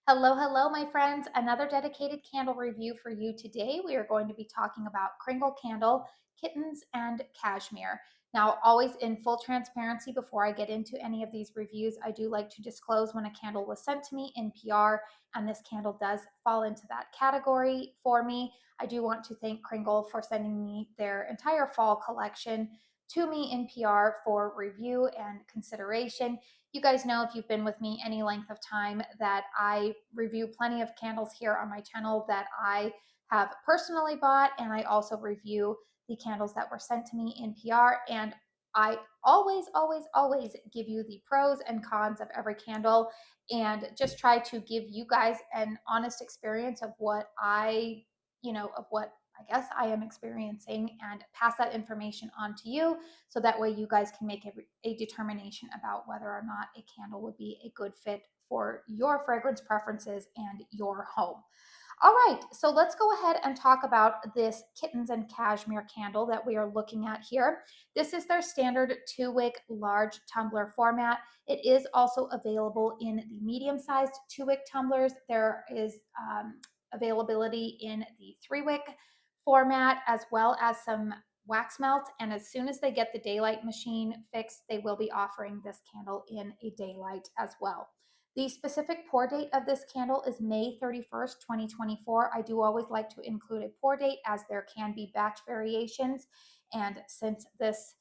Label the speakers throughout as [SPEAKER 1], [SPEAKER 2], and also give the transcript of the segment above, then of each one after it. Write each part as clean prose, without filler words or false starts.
[SPEAKER 1] Hello, hello, my friends. Another dedicated candle review for you today. We are going to be talking about Kringle Candle, Kittens, and Cashmere. Now, always in full transparency, before I get into any of these reviews, I do like to disclose when a candle was sent to me in PR, and this candle does fall into that category for me. I do want to thank Kringle for sending me their entire fall collection to me in PR for review and consideration. You guys know, if you've been with me any length of time, that I review plenty of candles here on my channel that I have personally bought, and I also review the candles that were sent to me in PR. And I always give you the pros and cons of every candle and just try to give you guys an honest experience of what of what I guess I am experiencing, and pass that information on to you so that way you guys can make a determination about whether or not a candle would be a good fit for your fragrance preferences and your home. All right, so let's go ahead and talk about this Kittens and Cashmere candle that we are looking at here. This is their standard 2-wick large tumbler format. It is also available in the medium-sized 2-wick tumblers. There is availability in the 3-wick format, as well as some wax melt. And as soon as they get the daylight machine fixed, they will be offering this candle in a daylight as well. The specific pour date of this candle is May 31st, 2024. I do always like to include a pour date, as there can be batch variations. And since this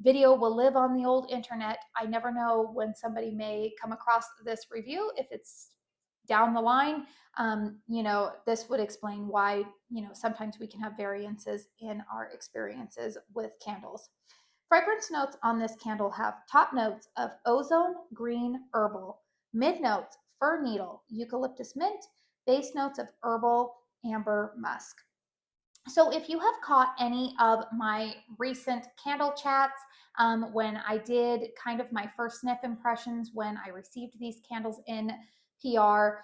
[SPEAKER 1] video will live on the old internet, I never know when somebody may come across this review. If it's down the line, this would explain why, sometimes we can have variances in our experiences with candles. Fragrance notes on this candle have top notes of ozone, green, herbal, mid notes, fir needle, eucalyptus mint, base notes of herbal, amber, musk. So if you have caught any of my recent candle chats, when I did kind of my first sniff impressions when I received these candles in PR,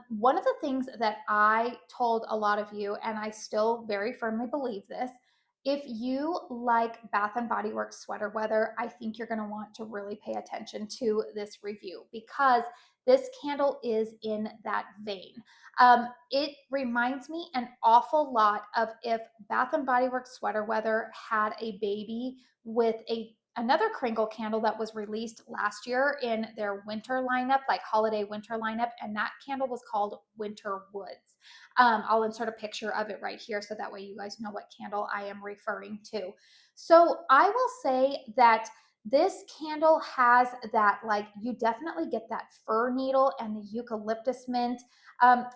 [SPEAKER 1] one of the things that I told a lot of you, and I still very firmly believe this, if you like Bath and Body Works sweater weather, I think you're going to want to really pay attention to this review, because this candle is in that vein. It reminds me an awful lot of if Bath and Body Works sweater weather had a baby with another Kringle candle that was released last year in their winter lineup, like holiday winter lineup, and that candle was called Winter Woods. I'll insert a picture of it right here so that way you guys know what candle I am referring to. So I will say that this candle has that, like, you definitely get that fir needle and the eucalyptus mint. Amber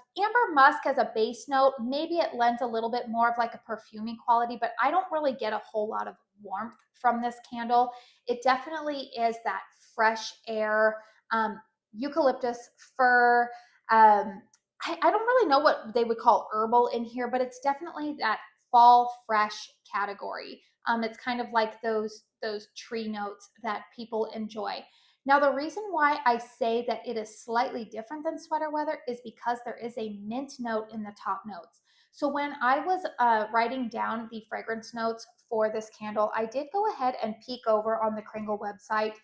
[SPEAKER 1] musk as a base note, maybe it lends a little bit more of like a perfuming quality, but I don't really get a whole lot of warmth from this candle. It definitely is that fresh air, eucalyptus, fir. I don't really know what they would call herbal in here, but it's definitely that fall fresh category. It's kind of like those tree notes that people enjoy. Now, the reason why I say that it is slightly different than sweater weather is because there is a mint note in the top notes. So when I was writing down the fragrance notes for this candle, I did go ahead and peek over on the Kringle website.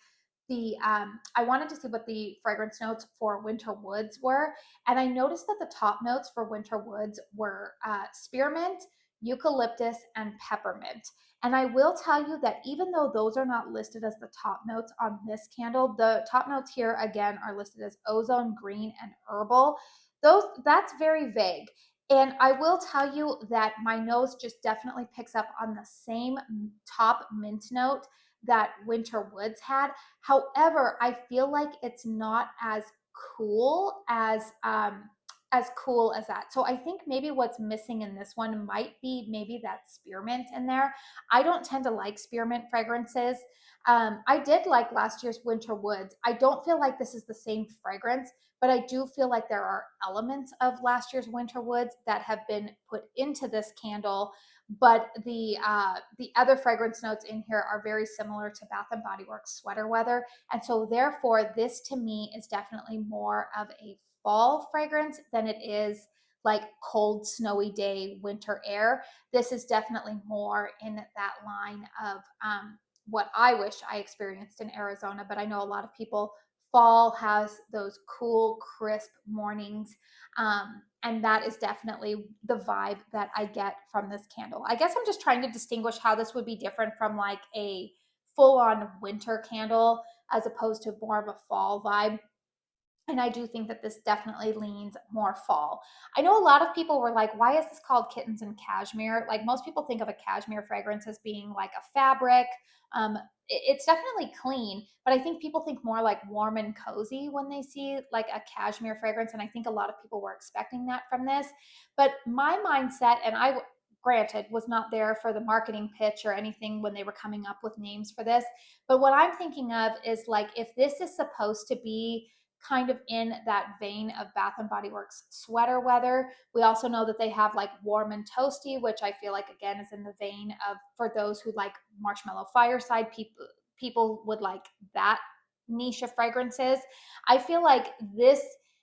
[SPEAKER 1] I wanted to see what the fragrance notes for Winter Woods were, and I noticed that the top notes for Winter Woods were spearmint, eucalyptus, and peppermint. And I will tell you that even though those are not listed as the top notes on this candle, the top notes here again are listed as ozone, green, and herbal. That's very vague. And I will tell you that my nose just definitely picks up on the same top mint note that Winter Woods had. However, I feel like it's not cool as cool as that. So I think maybe what's missing in this one might be maybe that spearmint in there. I don't tend to like spearmint fragrances. I did like last year's Winter Woods. I don't feel like this is the same fragrance, but I do feel like there are elements of last year's Winter Woods that have been put into this candle. But the other fragrance notes in here are very similar to Bath and Body Works sweater weather, and so therefore this to me is definitely more of a fall fragrance than it is like cold, snowy day, winter air. This is definitely more in that line of what I wish I experienced in Arizona, but I know a lot of people fall has those cool, crisp mornings. And that is definitely the vibe that I get from this candle. I guess I'm just trying to distinguish how this would be different from like a full on winter candle as opposed to more of a fall vibe. And I do think that this definitely leans more fall. I know a lot of people were like, why is this called Kittens and Cashmere? Like most people think of a cashmere fragrance as being like a fabric. It's definitely clean, but I think people think more like warm and cozy when they see like a cashmere fragrance. And I think a lot of people were expecting that from this. But my mindset, and I, granted, was not there for the marketing pitch or anything when they were coming up with names for this. But what I'm thinking of is like, if this is supposed to be kind of in that vein of Bath and Body Works sweater weather. We also know that they have like warm and toasty, which I feel like again is in the vein of, for those who like marshmallow fireside, people would like that niche of fragrances. I feel like this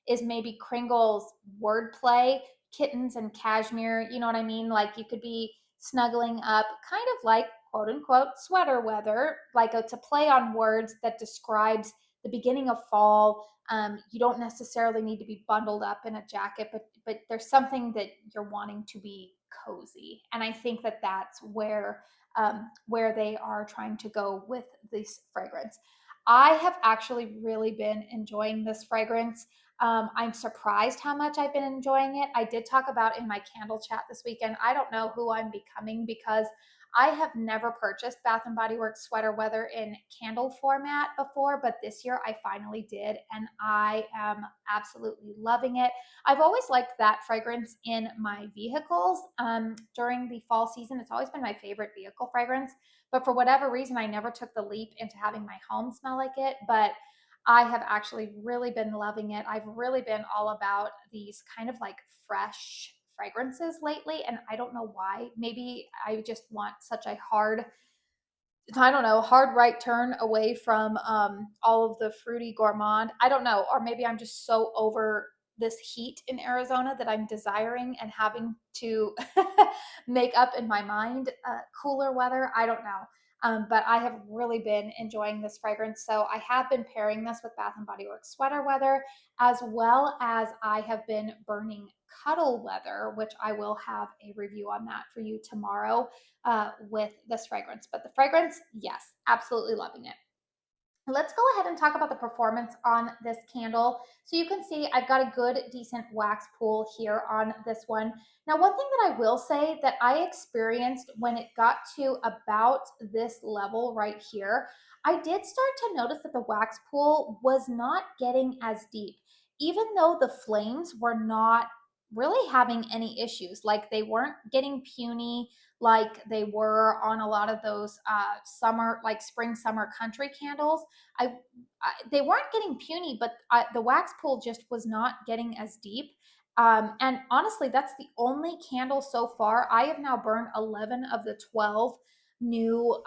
[SPEAKER 1] is maybe Kringle's wordplay, kittens and cashmere, you know what I mean? Like you could be snuggling up kind of like quote unquote sweater weather, like it's a play on words that describes the beginning of fall. You don't necessarily need to be bundled up in a jacket, but there's something that you're wanting to be cozy, and I think that that's where they are trying to go with this fragrance. I have actually really been enjoying this fragrance. I'm surprised how much I've been enjoying it. I did talk about in my candle chat this weekend. I don't know who I'm becoming because I have never purchased Bath and Body Works sweater weather in candle format before, but this year I finally did, and I am absolutely loving it. I've always liked that fragrance in my vehicles during the fall season. It's always been my favorite vehicle fragrance, but for whatever reason, I never took the leap into having my home smell like it. But I have actually really been loving it. I've really been all about these kind of like fresh fragrances lately, and I don't know why. Maybe I just want such a hard, I don't know, hard right turn away from all of the fruity gourmand. I don't know, or maybe I'm just so over this heat in Arizona that I'm desiring and having to make up in my mind cooler weather. I don't know. But I have really been enjoying this fragrance. So I have been pairing this with Bath and Body Works sweater weather, as well as I have been burning cuddle weather, which I will have a review on that for you tomorrow with this fragrance. But the fragrance, yes, absolutely loving it. Let's go ahead and talk about the performance on this candle. So you can see I've got a good, decent wax pool here on this one. Now, one thing that I will say that I experienced when it got to about this level right here, I did start to notice that the wax pool was not getting as deep, even though the flames were not really having any issues. Like they weren't getting puny like they were on a lot of those summer, like spring, summer country candles. They weren't getting puny, but the wax pool just was not getting as deep. And honestly, that's the only candle so far. I have now burned 11 of the 12 new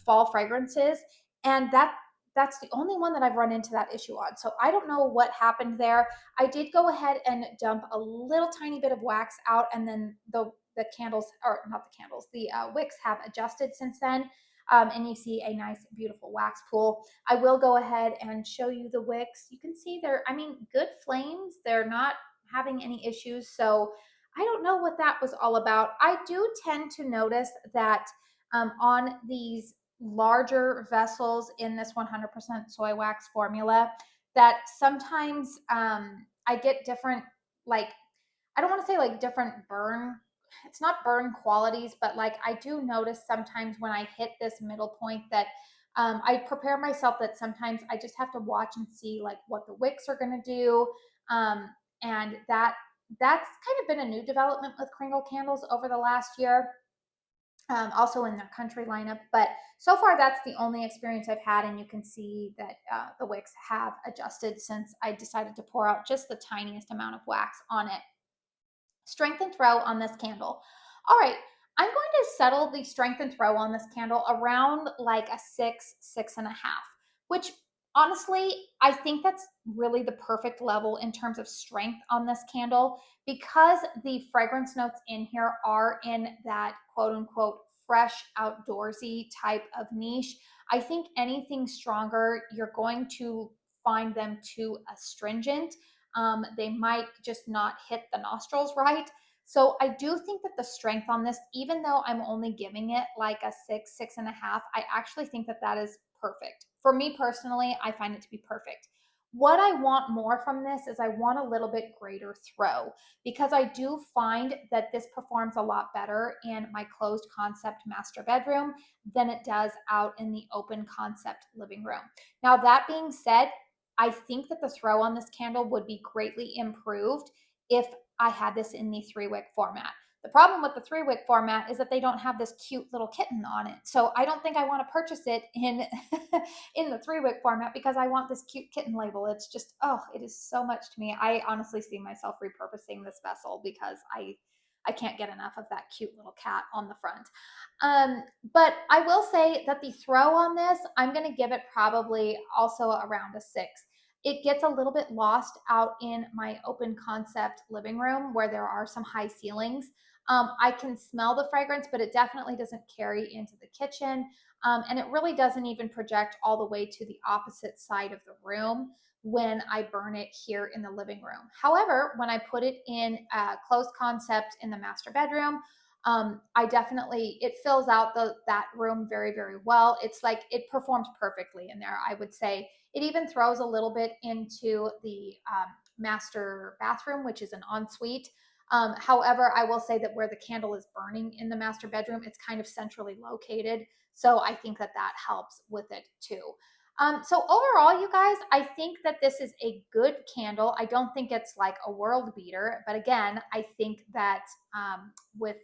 [SPEAKER 1] fall fragrances, and that's the only one that I've run into that issue on. So I don't know what happened there. I did go ahead and dump a little tiny bit of wax out, and then the candles, or not the candles, the wicks have adjusted since then. And you see a nice, beautiful wax pool. I will go ahead and show you the wicks. You can see they're, I mean, good flames. They're not having any issues. So I don't know what that was all about. I do tend to notice that on these larger vessels in this 100% soy wax formula, that sometimes I get different, like, I don't want to say like different burn, it's not burn qualities, but like I do notice sometimes when I hit this middle point that I prepare myself that sometimes I just have to watch and see like what the wicks are going to do. And that's kind of been a new development with Kringle candles over the last year, also in their country lineup. But so far, that's the only experience I've had. And you can see that the wicks have adjusted since I decided to pour out just the tiniest amount of wax on it. Strength and throw on this candle. All right, I'm going to settle the strength and throw on this candle around like a 6.5, which honestly, I think that's really the perfect level in terms of strength on this candle, because the fragrance notes in here are in that quote unquote fresh outdoorsy type of niche. I think anything stronger, you're going to find them too astringent. They might just not hit the nostrils right. So I do think that the strength on this, even though I'm only giving it like a 6.5, I actually think that that is perfect. For me personally, I find it to be perfect. What I want more from this is I want a little bit greater throw, because I do find that this performs a lot better in my closed concept master bedroom than it does out in the open concept living room. Now, that being said, I think that the throw on this candle would be greatly improved if I had this in the 3-wick format. The problem with the 3-wick format is that they don't have this cute little kitten on it. So I don't think I want to purchase it in in the 3-wick format because I want this cute kitten label. It's just, oh, it is so much to me. I honestly see myself repurposing this vessel because I can't get enough of that cute little cat on the front. But I will say that the throw on this, I'm going to give it probably also around a 6. It gets a little bit lost out in my open concept living room where there are some high ceilings. I can smell the fragrance, but it definitely doesn't carry into the kitchen. And it really doesn't even project all the way to the opposite side of the room when I burn it here in the living room. However, when I put it in a closed concept in the master bedroom, I definitely, it fills out that room very, very well. It's like it performs perfectly in there. I would say it even throws a little bit into the master bathroom, which is an ensuite. However, I will say that where the candle is burning in the master bedroom, it's kind of centrally located. So I think that that helps with it too. So overall, you guys, I think that this is a good candle. I don't think it's like a world beater, but again, I think that with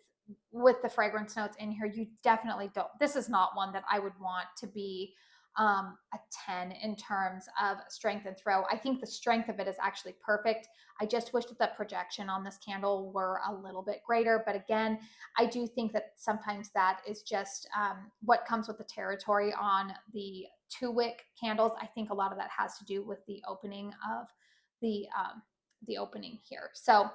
[SPEAKER 1] the fragrance notes in here, you definitely don't. This is not one that I would want to be a 10 in terms of strength and throw. I think the strength of it is actually perfect. I just wish that the projection on this candle were a little bit greater. But again, I do think that sometimes that is just what comes with the territory on the 2-wick candles. I think a lot of that has to do with the opening of the opening here. So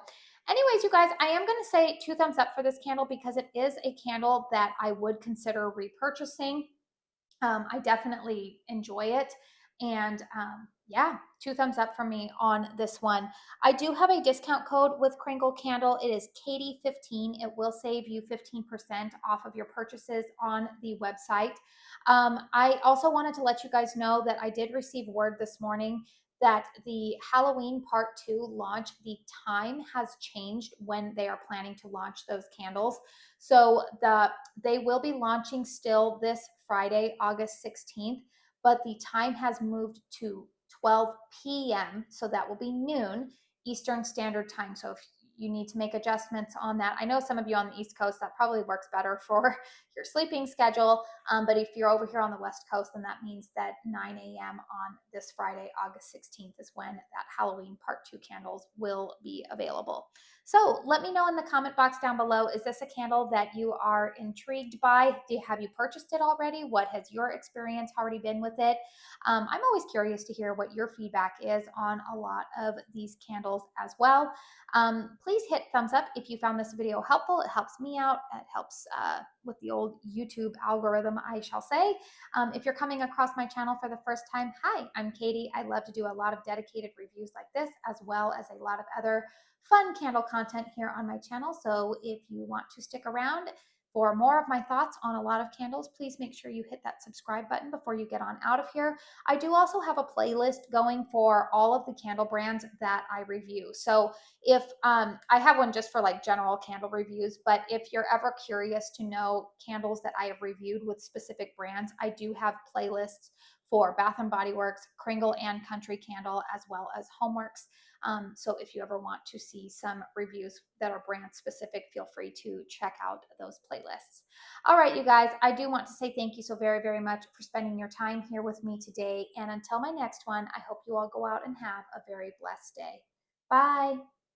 [SPEAKER 1] anyways, you guys, I am going to say 2 thumbs up for this candle because it is a candle that I would consider repurchasing. I definitely enjoy it. And yeah, 2 thumbs up for me on this one. I do have a discount code with Kringle Candle. It is Katie15. It will save you 15% off of your purchases on the website. I also wanted to let you guys know that I did receive word this morning that the Halloween Part 2 launch, the time has changed when they are planning to launch those candles. So they will be launching still this Friday, August 16th, but the time has moved to 12 p.m. So that will be noon Eastern Standard Time. So if you need to make adjustments on that, I know some of you on the East Coast, that probably works better for your sleeping schedule. But if you're over here on the West Coast, then that means that 9 a.m. on this Friday, August 16th, is when that Halloween Part 2 candles will be available. So let me know in the comment box down below, is this a candle that you are intrigued by? Have you purchased it already? What has your experience already been with it? I'm always curious to hear what your feedback is on a lot of these candles as well. Please hit thumbs up if you found this video helpful. It helps me out. It helps with the old YouTube algorithm, I shall say. If you're coming across my channel for the first time, hi, I'm Katie. I love to do a lot of dedicated reviews like this, as well as a lot of other fun candle content here on my channel. So if you want to stick around for more of my thoughts on a lot of candles, please make sure you hit that subscribe button before you get on out of here. I do also have a playlist going for all of the candle brands that I review. So if I have one just for like general candle reviews, but if you're ever curious to know candles that I have reviewed with specific brands, I do have playlists for Bath and Body Works, Kringle and Country Candle, as well as Homeworks. So if you ever want to see some reviews that are brand specific, feel free to check out those playlists. All right, you guys, I do want to say thank you so very, very much for spending your time here with me today. And until my next one, I hope you all go out and have a very blessed day. Bye.